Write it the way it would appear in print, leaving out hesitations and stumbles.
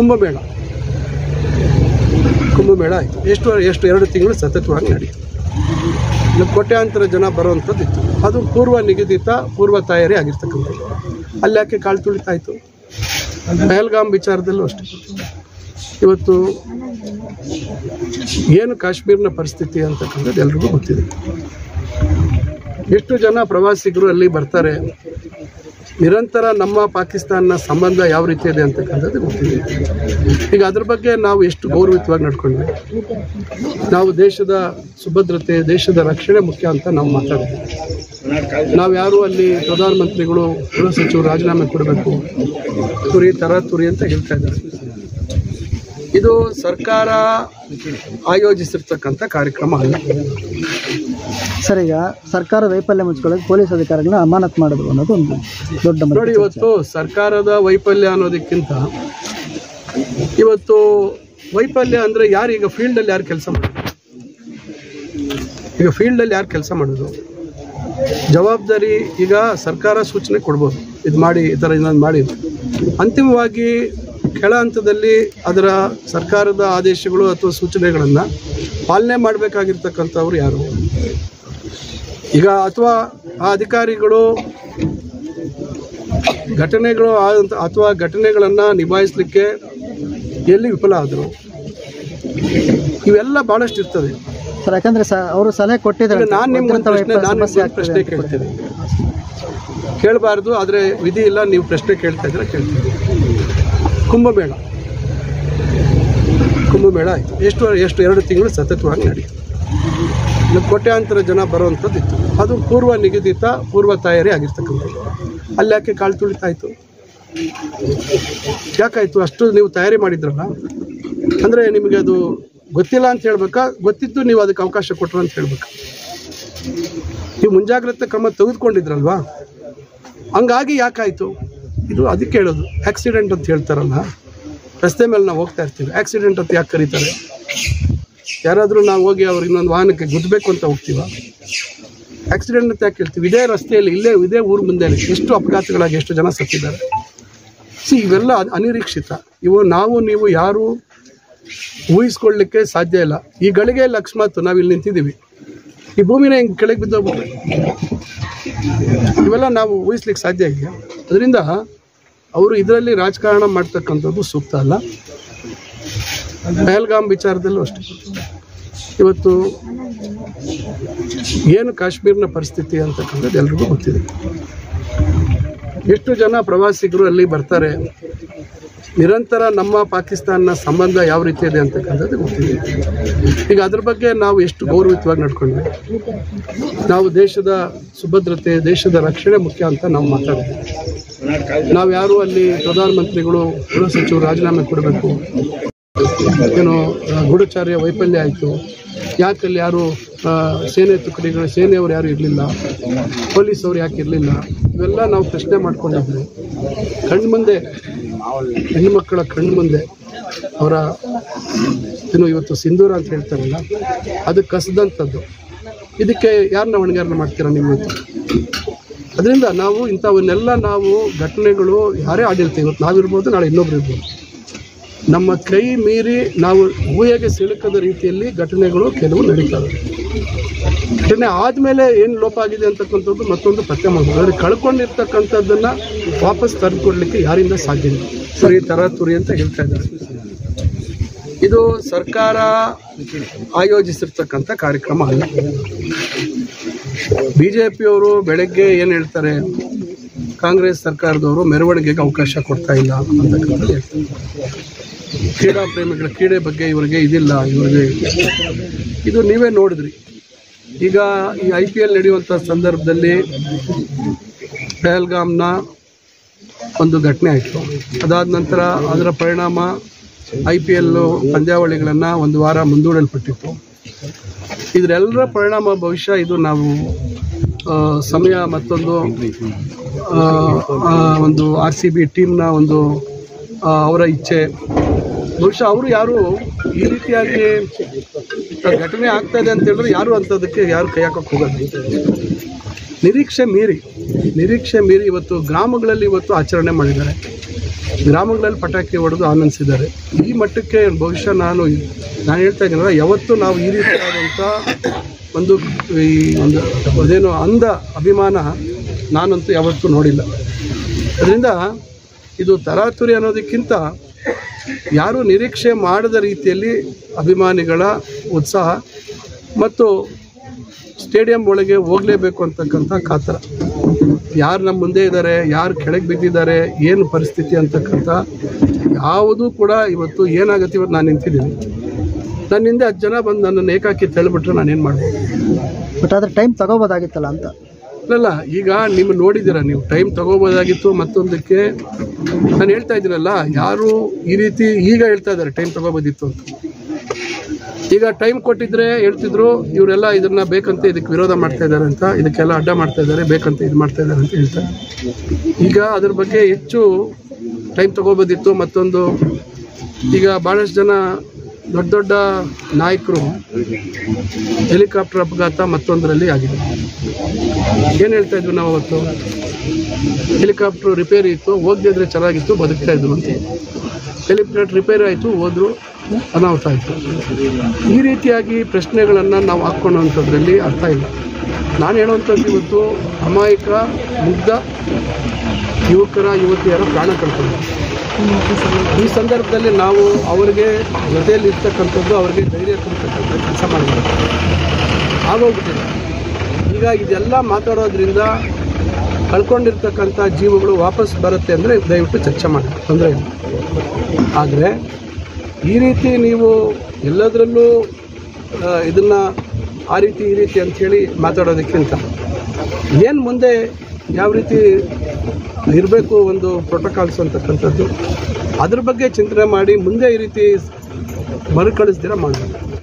ಕುಂಭಮೇಳ ಆಯಿತು. ಎಷ್ಟು 2 ತಿಂಗಳು ಸತತವಾಗಿ ನಡೆಯಿತು. ಕೋಟ್ಯಾಂತರ ಜನ ಬರುವಂಥದ್ದು ಇತ್ತು. ಅದು ಪೂರ್ವ ನಿಗದಿತ ಪೂರ್ವ ತಯಾರಿ ಆಗಿರ್ತಕ್ಕಂಥದ್ದು. ಅಲ್ಲಿ ಯಾಕೆ ಕಾಳು ತುಳಿತಾಯಿತು? ಪಹಲ್ಗಾಮ್ ವಿಚಾರದಲ್ಲೂ ಅಷ್ಟೇ. ಇವತ್ತು ಏನು ಕಾಶ್ಮೀರ್ನ ಪರಿಸ್ಥಿತಿ ಅಂತಕ್ಕಂಥದ್ದು ಎಲ್ರಿಗೂ ಗೊತ್ತಿದೆ. ಎಷ್ಟು ಜನ ಪ್ರವಾಸಿಗರು ಅಲ್ಲಿ ಬರ್ತಾರೆ, ನಿರಂತರ ನಮ್ಮ ಪಾಕಿಸ್ತಾನ ಸಂಬಂಧ ಯಾವ ರೀತಿ ಇದೆ ಅಂತಕ್ಕಂಥದ್ದು ಗೊತ್ತಿದೆ. ಈಗ ಅದ್ರ ಬಗ್ಗೆ ನಾವು ಎಷ್ಟು ಗೌರವಿತವಾಗಿ ನಡ್ಕೊಂಡ್ವಿ. ನಾವು ದೇಶದ ಸುಭದ್ರತೆ, ದೇಶದ ರಕ್ಷಣೆ ಮುಖ್ಯ ಅಂತ ನಾವು ಮಾತಾಡ್ತೀವಿ. ನಾವು ಯಾರು ಅಲ್ಲಿ ಪ್ರಧಾನಮಂತ್ರಿಗಳು, ಗೃಹ ಸಚಿವರು ರಾಜೀನಾಮೆ ಕೊಡಬೇಕು, ತುರಿ ಅಂತ ಹೇಳ್ತಾ ಇದ್ದಾರೆ. ಇದು ಸರ್ಕಾರ ಆಯೋಜಿಸಿರ್ತಕ್ಕಂಥ ಕಾರ್ಯಕ್ರಮ ಅಲ್ಲ. ಸರ್, ಈಗ ಸರ್ಕಾರ ವೈಫಲ್ಯ ಮುಚ್ಕೊಳ್ಳೋಕೆ ಪೊಲೀಸ್ ಅಧಿಕಾರಿಗಳನ್ನ ಅಮಾನತು ಮಾಡೋದು ಅನ್ನೋದು ಒಂದು ದೊಡ್ಡ ನೋಡಿ. ಇವತ್ತು ಸರ್ಕಾರದ ವೈಫಲ್ಯ ಅನ್ನೋದಕ್ಕಿಂತ ಇವತ್ತು ವೈಫಲ್ಯ ಅಂದರೆ ಯಾರು ಈಗ ಫೀಲ್ಡಲ್ಲಿ ಯಾರು ಕೆಲಸ ಮಾಡೋದು? ಈಗ ಫೀಲ್ಡಲ್ಲಿ ಯಾರು ಕೆಲಸ ಮಾಡೋದು? ಜವಾಬ್ದಾರಿ ಈಗ ಸರ್ಕಾರ ಸೂಚನೆ ಕೊಡ್ಬೋದು, ಇದು ಮಾಡಿ, ಈ ಥರ ಇನ್ನೊಂದು ಮಾಡಿ. ಅಂತಿಮವಾಗಿ ಕೆಳ ಹಂತದಲ್ಲಿ ಅದರ ಸರ್ಕಾರದ ಆದೇಶಗಳು ಅಥವಾ ಸೂಚನೆಗಳನ್ನು ಪಾಲನೆ ಮಾಡಬೇಕಾಗಿರ್ತಕ್ಕಂಥವ್ರು ಯಾರು? ಈಗ ಅಥವಾ ಆ ಅಧಿಕಾರಿಗಳು ಘಟನೆಗಳನ್ನು ನಿಭಾಯಿಸಲಿಕ್ಕೆ ಎಲ್ಲಿ ವಿಫಲ ಆದರು? ಇವೆಲ್ಲ ಭಾಳಷ್ಟು ಇರ್ತದೆ ಸರ್. ಯಾಕಂದರೆ ಅವರು ಸಲಹೆ ಕೊಟ್ಟಿದ್ದಾರೆ. ನಾನು ನಿಮ್ಗೆ ಪ್ರಶ್ನೆ ಕೇಳ್ತೀನಿ, ಕೇಳಬಾರ್ದು, ಆದರೆ ವಿಧಿ ಇಲ್ಲ. ನೀವು ಪ್ರಶ್ನೆ ಕೇಳ್ತಾ ಇದ್ರೆ ಕೇಳ್ತೀನಿ. ಕುಂಭಮೇಳ ಆಯಿತು. ಎಷ್ಟು 2 ತಿಂಗಳು ಸತತವಾಗಿ ನಡೆಯಿತು. ಕೋಟ್ಯಾಂತರ ಜನ ಬರುವಂಥದ್ದು ಇತ್ತು. ಅದು ಪೂರ್ವ ನಿಗದಿತ ಪೂರ್ವ ತಯಾರಿ ಆಗಿರ್ತಕ್ಕಂಥದ್ದು. ಅಲ್ಲಿ ಯಾಕೆ ಕಾಳು ತುಳಿತಾಯಿತು? ಯಾಕಾಯಿತು? ಅಷ್ಟು ನೀವು ತಯಾರಿ ಮಾಡಿದ್ರಲ್ಲ, ಅಂದರೆ ನಿಮಗೆ ಅದು ಗೊತ್ತಿಲ್ಲ ಅಂತ ಹೇಳ್ಬೇಕಾ, ಗೊತ್ತಿತ್ತು ನೀವು ಅದಕ್ಕೆ ಅವಕಾಶ ಕೊಟ್ಟರು ಅಂತ ಹೇಳ್ಬೇಕಾ? ನೀವು ಮುಂಜಾಗ್ರತೆ ಕ್ರಮ ತೆಗೆದುಕೊಂಡಿದ್ರಲ್ವಾ, ಹಂಗಾಗಿ ಯಾಕಾಯಿತು? ಇದು ಅದಕ್ಕೆ ಹೇಳೋದು. ಆಕ್ಸಿಡೆಂಟ್ ಅಂತ ಹೇಳ್ತಾರಲ್ಲ, ರಸ್ತೆ ಮೇಲೆ ನಾವು ಹೋಗ್ತಾ ಇರ್ತೀವಿ, ಆಕ್ಸಿಡೆಂಟ್ ಅಂತ ಯಾಕೆ ಕರೀತಾರೆ? ಯಾರಾದರೂ ನಾವು ಹೋಗಿ ಅವ್ರು ಇನ್ನೊಂದು ವಾಹನಕ್ಕೆ ಗುದ್ದಬೇಕು ಅಂತ ಹೋಗ್ತೀವ? ಆಕ್ಸಿಡೆಂಟ್ ಅಂತ ಯಾಕೆ ಹೇಳ್ತೀವಿ? ಇದೇ ರಸ್ತೆಯಲ್ಲಿ, ಇದೇ ಊರು ಮುಂದೆ ಎಷ್ಟು ಅಪಘಾತಗಳಾಗಿ ಎಷ್ಟು ಜನ ಸತ್ತಿದ್ದಾರೆ. ಇವೆಲ್ಲ ಅನಿರೀಕ್ಷಿತ. ನೀವು ಯಾರು ಊಹಿಸ್ಕೊಳ್ಳಲಿಕ್ಕೆ ಸಾಧ್ಯ ಇಲ್ಲ. ಈ ಗಳಿಗೆಯಲ್ಲಿ ಅಕಸ್ಮಾತ್ ನಾವು ಇಲ್ಲಿ ನಿಂತಿದ್ದೀವಿ, ಈ ಭೂಮಿನ ಹಿಂಗೆ ಕೆಳಗೆ ಬಿದ್ದೋಗ್ಬಿಟ್ರೆ ಇವೆಲ್ಲ ನಾವು ಊಹಿಸ್ಲಿಕ್ಕೆ ಸಾಧ್ಯ ಇದೆಯಾ? ಅದರಿಂದ ಅವರು ಇದರಲ್ಲಿ ರಾಜಕಾರಣ ಮಾಡ್ತಕ್ಕಂಥದ್ದು ಸೂಕ್ತ ಅಲ್ಲ. ಪಹಲ್ಗಾಮ್ ವಿಚಾರದಲ್ಲೂ ಅಷ್ಟೇ. ಇವತ್ತು ಏನು ಕಾಶ್ಮೀರ್ನ ಪರಿಸ್ಥಿತಿ ಅಂತಕ್ಕಂಥದ್ದು ಎಲ್ರಿಗೂ ಗೊತ್ತಿದೆ. ಎಷ್ಟು ಜನ ಪ್ರವಾಸಿಗರು ಅಲ್ಲಿ ಬರ್ತಾರೆ, ನಿರಂತರ ನಮ್ಮ ಪಾಕಿಸ್ತಾನ ಸಂಬಂಧ ಯಾವ ರೀತಿ ಇದೆ ಅಂತಕ್ಕಂಥದ್ದು ಗೊತ್ತಿದೆ. ಈಗ ಅದ್ರ ಬಗ್ಗೆ ನಾವು ಎಷ್ಟು ಗೌರವಿತವಾಗಿ ನಡ್ಕೊಂಡ್ವಿ. ನಾವು ದೇಶದ ಸುಭದ್ರತೆ, ದೇಶದ ರಕ್ಷಣೆ ಮುಖ್ಯ ಅಂತ ನಾವು ಮಾತಾಡ್ತೀವಿ. ನಾವು ಯಾರು ಅಲ್ಲಿ ಪ್ರಧಾನಮಂತ್ರಿಗಳು, ಗೃಹ ಸಚಿವರು ರಾಜೀನಾಮೆ ಕೊಡಬೇಕು, ಏನೋ ಗೂಢಚಾರ್ಯ ವೈಫಲ್ಯ ಆಯಿತು, ಯಾಕಲ್ಲಿ ಯಾರು ಸೇನೆಯವರು ಯಾರು ಇರಲಿಲ್ಲ, ಪೊಲೀಸವ್ರು ಯಾಕೆ ಇರಲಿಲ್ಲ, ಇವೆಲ್ಲ ನಾವು ಪ್ರಶ್ನೆ ಮಾಡ್ಕೊಂಡಿದ್ವಿ. ಕಣ್ಮುಂದೆ ಹೆಣ್ಣುಮಕ್ಕಳ ಕಣ್ಮುಂದೆ ಅವರ ಇವತ್ತು ಸಿಂಧೂರ ಅಂತ ಹೇಳ್ತಾರಲ್ಲ, ಅದು ಕಸದಂಥದ್ದು. ಇದಕ್ಕೆ ಯಾರನ್ನ ಹೊಣೆಗಾರನ ಮಾಡ್ತೀರಾ ನೀವು? ಅದರಿಂದ ನಾವು ಇಂಥವನ್ನೆಲ್ಲ ಘಟನೆಗಳು ಯಾರೇ ಆಡಳಿತ, ಇವತ್ತು ನಾವಿರ್ಬೋದು, ನಾಳೆ ಇನ್ನೊಬ್ರು ಇರ್ಬೋದು, ನಮ್ಮ ಕೈ ಮೀರಿ ನಾವು ಊಹೆಗೆ ಸಿಲುಕದ ರೀತಿಯಲ್ಲಿ ಘಟನೆಗಳು ಕೆಲವು ನಡೀತವೆ. ಘಟನೆ ಆದಮೇಲೆ ಏನು ಲೋಪ ಆಗಿದೆ ಅಂತಕ್ಕಂಥದ್ದು ಮತ್ತೊಂದು ಪತ್ತೆ ಮಾಡ್ಬೋದು. ಆದರೆ ಕಳ್ಕೊಂಡಿರ್ತಕ್ಕಂಥದ್ದನ್ನು ವಾಪಸ್ ತಂದುಕೊಡ್ಲಿಕ್ಕೆ ಯಾರಿಂದ ಸಾಧ್ಯ ಇಲ್ಲ. ತುರಿ ಅಂತ ಹೇಳ್ತಾ ಇದ್ದಾರೆ. ಇದು ಸರ್ಕಾರ ಆಯೋಜಿಸಿರ್ತಕ್ಕಂಥ ಕಾರ್ಯಕ್ರಮ ಅಲ್ಲ. BJPಯವರು ಬೆಳಗ್ಗೆ ಏನು ಹೇಳ್ತಾರೆ, ಕಾಂಗ್ರೆಸ್ ಸರ್ಕಾರದವರು ಮೆರವಣಿಗೆಗೆ ಅವಕಾಶ ಕೊಡ್ತಾ ಇಲ್ಲ ಅಂತಕ್ಕಂಥದ್ದು ಹೇಳ್ತಾರೆ. ಕ್ರೀಡಾ ಪ್ರೇಮಿಗಳ ಕ್ರೀಡೆ ಬಗ್ಗೆ ಇವರಿಗೆ ಇದಿಲ್ಲ, ಇದು ನೀವೇ ನೋಡಿದ್ರಿ. ಈಗ ಈ IPL ನಡೆಯುವಂಥ ಸಂದರ್ಭದಲ್ಲಿ ಪಹಲ್ಗಾಮ್ನ ಒಂದು ಘಟನೆ ಆಯಿತು. ಅದಾದ ನಂತರ ಅದರ ಪರಿಣಾಮ IPL ಪಂದ್ಯಾವಳಿಗಳನ್ನು ಒಂದು ವಾರ ಮುಂದೂಡಲ್ಪಟ್ಟಿತ್ತು. ಇದರೆಲ್ಲರ ಪರಿಣಾಮ ಬಹುಶಃ ಇದು ನಾವು ಸಮಯ ಮತ್ತೊಂದು ಒಂದು RCB ಟೀಮ್ನ ಒಂದು ಅವರ ಇಚ್ಛೆ, ಬಹುಶಃ ಅವರು ಯಾರು ಈ ರೀತಿಯಾಗಿ ಘಟನೆ ಆಗ್ತಾ ಇದೆ ಅಂತ ಹೇಳಿದ್ರೆ ಯಾರು ಕೈ ಹಾಕಕ್ಕೆ ಹೋಗೋದು. ನಿರೀಕ್ಷೆ ಮೀರಿ ಇವತ್ತು ಗ್ರಾಮಗಳಲ್ಲಿ ಆಚರಣೆ ಮಾಡಿದ್ದಾರೆ. ಗ್ರಾಮಗಳಲ್ಲಿ ಪಟಾಕಿ ಹೊಡೆದು ಆನಂದಿಸಿದ್ದಾರೆ. ಈ ಮಟ್ಟಕ್ಕೆ ಬಹುಶಃ ನಾನು ಹೇಳ್ತಾ ಇದ್ದೀನಲ್ಲ, ಯಾವತ್ತೂ ನಾವು ಈ ರೀತಿಯಾದಂಥ ಒಂದು ಅದೇನು ಅಂಧ ಅಭಿಮಾನ ನಾನಂತೂ ಯಾವತ್ತೂ ನೋಡಿಲ್ಲ. ಅದರಿಂದ ಇದು ತರಾತುರಿ ಅನ್ನೋದಕ್ಕಿಂತ ಯಾರೂ ನಿರೀಕ್ಷೆ ಮಾಡದ ರೀತಿಯಲ್ಲಿ ಅಭಿಮಾನಿಗಳ ಉತ್ಸಾಹ ಮತ್ತು ಸ್ಟೇಡಿಯಂ ಒಳಗೆ ಹೋಗಲೇಬೇಕು ಅಂತಕ್ಕಂಥ ಕಾತರ, ಯಾರು ನಮ್ಮ ಮುಂದೆ ಇದ್ದಾರೆ, ಯಾರು ಕೆಳಗೆ ಬಿದ್ದಿದ್ದಾರೆ, ಏನು ಪರಿಸ್ಥಿತಿ ಅಂತಕ್ಕಂಥ ಯಾವುದೂ ಕೂಡ ಇವತ್ತು ಏನಾಗುತ್ತೆ. ಇವತ್ತು ನಾನು ನಿಂತಿದ್ದೀನಿ, ನನ್ನ ಹಿಂದೆ 10 ಜನ ಬಂದು ನನ್ನನ್ನು ಏಕಾಕಿ ತಳ್ಳಿಬಿಟ್ರೆ ನಾನೇನು ಮಾಡ್ಬೋದು? ಬಟ್ ಆದರೆ ಟೈಮ್ ತಗೋಬೋದಾಗಿತ್ತಲ್ಲ ಅಂತ. ಇಲ್ಲ, ಈಗ ನಿಮ್ಮ ನೋಡಿದ್ದೀರ, ನೀವು ಟೈಮ್ ತಗೋಬೋದಾಗಿತ್ತು. ಮತ್ತೊಂದಕ್ಕೆ ನಾನು ಹೇಳ್ತಾ ಇದ್ದೀನಲ್ಲ, ಯಾರು ಈ ರೀತಿ ಈಗ ಹೇಳ್ತಾ ಇದ್ದಾರೆ ಟೈಮ್ ತಗೋಬೋದಿತ್ತು ಅಂತ. ಈಗ ಟೈಮ್ ಕೊಟ್ಟಿದ್ರೆ ಹೇಳ್ತಿದ್ರು ಇವರೆಲ್ಲ ಇದನ್ನ ಬೇಕಂತ ಇದಕ್ಕೆ ವಿರೋಧ ಮಾಡ್ತಾ ಇದ್ದಾರೆ ಅಂತ, ಇದಕ್ಕೆಲ್ಲ ಅಡ್ಡ ಮಾಡ್ತಾ ಇದ್ದಾರೆ, ಬೇಕಂತ ಇದು ಮಾಡ್ತಾ ಇದ್ದಾರೆ ಅಂತ ಹೇಳ್ತಾರೆ. ಈಗ ಅದ್ರ ಬಗ್ಗೆ ಹೆಚ್ಚು ಟೈಮ್ ತಗೋಬೋದಿತ್ತು. ಮತ್ತೊಂದು, ಈಗ ಭಾಳಷ್ಟು ಜನ ದೊಡ್ಡ ದೊಡ್ಡ ನಾಯಕರು ಹೆಲಿಕಾಪ್ಟರ್ ಅಪಘಾತ ಮತ್ತೊಂದರಲ್ಲಿ ಆಗಿದೆ. ಏನು ಹೇಳ್ತಾ ಇದ್ವಿ ನಾವು ಅವತ್ತು? ಹೆಲಿಕಾಪ್ಟರ್ ರಿಪೇರಿ ಇತ್ತು, ಹೋಗದಿದ್ರೆ ಚೆನ್ನಾಗಿತ್ತು, ಬದುಕ್ತಾ ಇದ್ರು ಅಂತ. ಹೆಲಿಕಾಪ್ಟರ್ ರಿಪೇರಿ ಆಯಿತು, ಹೋದ್ರು, ಅನಾಹುತ ಆಯಿತು. ಈ ರೀತಿಯಾಗಿ ಪ್ರಶ್ನೆಗಳನ್ನು ನಾವು ಹಾಕ್ಕೊಳ್ಳೋವಂಥದ್ರಲ್ಲಿ ಅರ್ಥ ಇಲ್ಲ. ನಾನು ಹೇಳುವಂಥದ್ದು ಇವತ್ತು ಅಮಾಯಕ ಮುಗ್ಧ ಯುವಕರ ಯುವತಿಯರ ಪ್ರಾಣ ಕಳ್ಕೊಂಡಿದ್ದಾರೆ. ಈ ಸಂದರ್ಭದಲ್ಲಿ ನಾವು ಅವರಿಗೆ ಜೊತೆಯಲ್ಲಿ ಇರ್ತಕ್ಕಂಥದ್ದು, ಅವರಿಗೆ ಧೈರ್ಯ ತುಂಬತಕ್ಕಂಥ ಕೆಲಸ ಮಾಡಬೇಕು, ಆಗೋಗ್ಬಿಟ್ಟಿದೆ. ಈಗ ಇದೆಲ್ಲ ಮಾತಾಡೋದ್ರಿಂದ ಕಳ್ಕೊಂಡಿರ್ತಕ್ಕಂಥ ಜೀವಗಳು ವಾಪಸ್ ಬರುತ್ತೆ ಅಂದರೆ ದಯವಿಟ್ಟು ಚರ್ಚೆ ಮಾಡಿ, ತೊಂದರೆ ಇಲ್ಲ. ಆದರೆ ಈ ರೀತಿ ನೀವು ಎಲ್ಲದರಲ್ಲೂ ಇದನ್ನು ಆ ರೀತಿ ಈ ರೀತಿ ಅಂಥೇಳಿ ಮಾತಾಡೋದಕ್ಕಿಂತ ಏನು ಮುಂದೆ ಯಾವ ರೀತಿ ಇರಬೇಕು ಒಂದು ಪ್ರೋಟೋಕಾಲ್ಸ್ ಅಂತಕ್ಕಂಥದ್ದು, ಅದ್ರ ಬಗ್ಗೆ ಚಿಂತನೆ ಮಾಡಿ ಮುಂದೆ ಈ ರೀತಿ ಮರುಕಳಿಸ್ದಿರ ಮಾಡಬೇಕು.